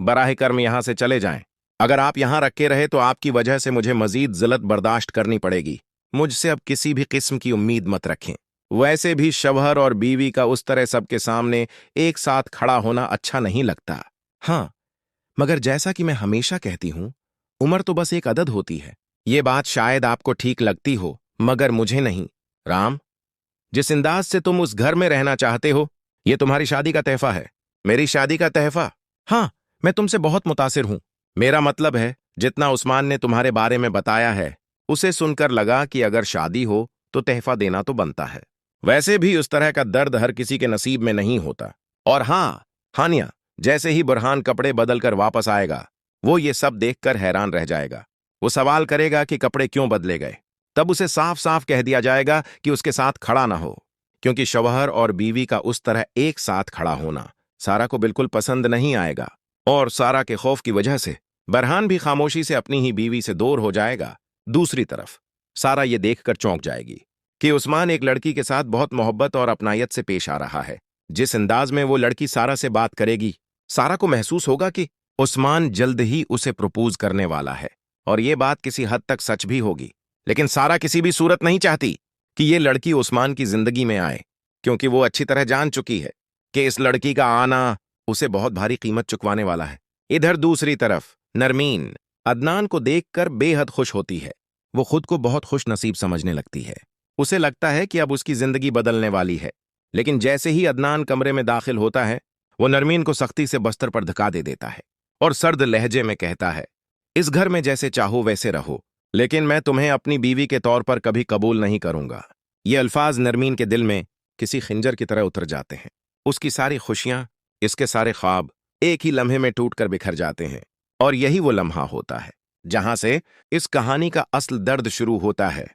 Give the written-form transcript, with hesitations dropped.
बराह कर्म यहां से चले जाएं। अगर आप यहां रखे रहे तो आपकी वजह से मुझे मजीद जिल्लत बर्दाश्त करनी पड़ेगी। मुझसे अब किसी भी किस्म की उम्मीद मत रखें। वैसे भी शवहर और बीवी का उस तरह सबके सामने एक साथ खड़ा होना अच्छा नहीं लगता। हाँ, मगर जैसा कि मैं हमेशा कहती हूं, उम्र तो बस एक अदद होती है। ये बात शायद आपको ठीक लगती हो, मगर मुझे नहीं। राम, जिस अंदाज से तुम उस घर में रहना चाहते हो, ये तुम्हारी शादी का तहफा है। मेरी शादी का तहफा? हाँ, मैं तुमसे बहुत मुतासिर हूं। मेरा मतलब है, जितना उस्मान ने तुम्हारे बारे में बताया है, उसे सुनकर लगा कि अगर शादी हो तो तहफा देना तो बनता है। वैसे भी उस तरह का दर्द हर किसी के नसीब में नहीं होता। और हाँ, हानिया, जैसे ही बुरहान कपड़े बदलकर वापस आएगा, वो ये सब देखकर हैरान रह जाएगा। वो सवाल करेगा कि कपड़े क्यों बदले गए। तब उसे साफ साफ कह दिया जाएगा कि उसके साथ खड़ा ना हो, क्योंकि शौहर और बीवी का उस तरह एक साथ खड़ा होना सारा को बिल्कुल पसंद नहीं आएगा। और सारा के खौफ की वजह से बरहान भी खामोशी से अपनी ही बीवी से दूर हो जाएगा। दूसरी तरफ सारा ये देखकर चौंक जाएगी कि उस्मान एक लड़की के साथ बहुत मोहब्बत और अपनायत से पेश आ रहा है। जिस अंदाज में वो लड़की सारा से बात करेगी, सारा को महसूस होगा कि उस्मान जल्द ही उसे प्रपोज करने वाला है। और ये बात किसी हद तक सच भी होगी। लेकिन सारा किसी भी सूरत नहीं चाहती कि ये लड़की उस्मान की जिंदगी में आए, क्योंकि वो अच्छी तरह जान चुकी है कि इस लड़की का आना उसे बहुत भारी कीमत चुकवाने वाला है। इधर दूसरी तरफ नरमीन अदनान को देखकर बेहद खुश होती है। वो खुद को बहुत खुश नसीब समझने लगती है। उसे लगता है कि अब उसकी जिंदगी बदलने वाली है। लेकिन जैसे ही अदनान कमरे में दाखिल होता है, वो नरमीन को सख्ती से बस्तर पर धका दे देता है और सर्द लहजे में कहता है, इस घर में जैसे चाहो वैसे रहो, लेकिन मैं तुम्हें अपनी बीवी के तौर पर कभी कबूल नहीं करूंगा। ये अल्फाज नरमीन के दिल में किसी खिंजर की तरह उतर जाते हैं। उसकी सारी खुशियां, इसके सारे ख्वाब एक ही लम्हे में टूटकर बिखर जाते हैं। और यही वो लम्हा होता है जहां से इस कहानी का असल दर्द शुरू होता है।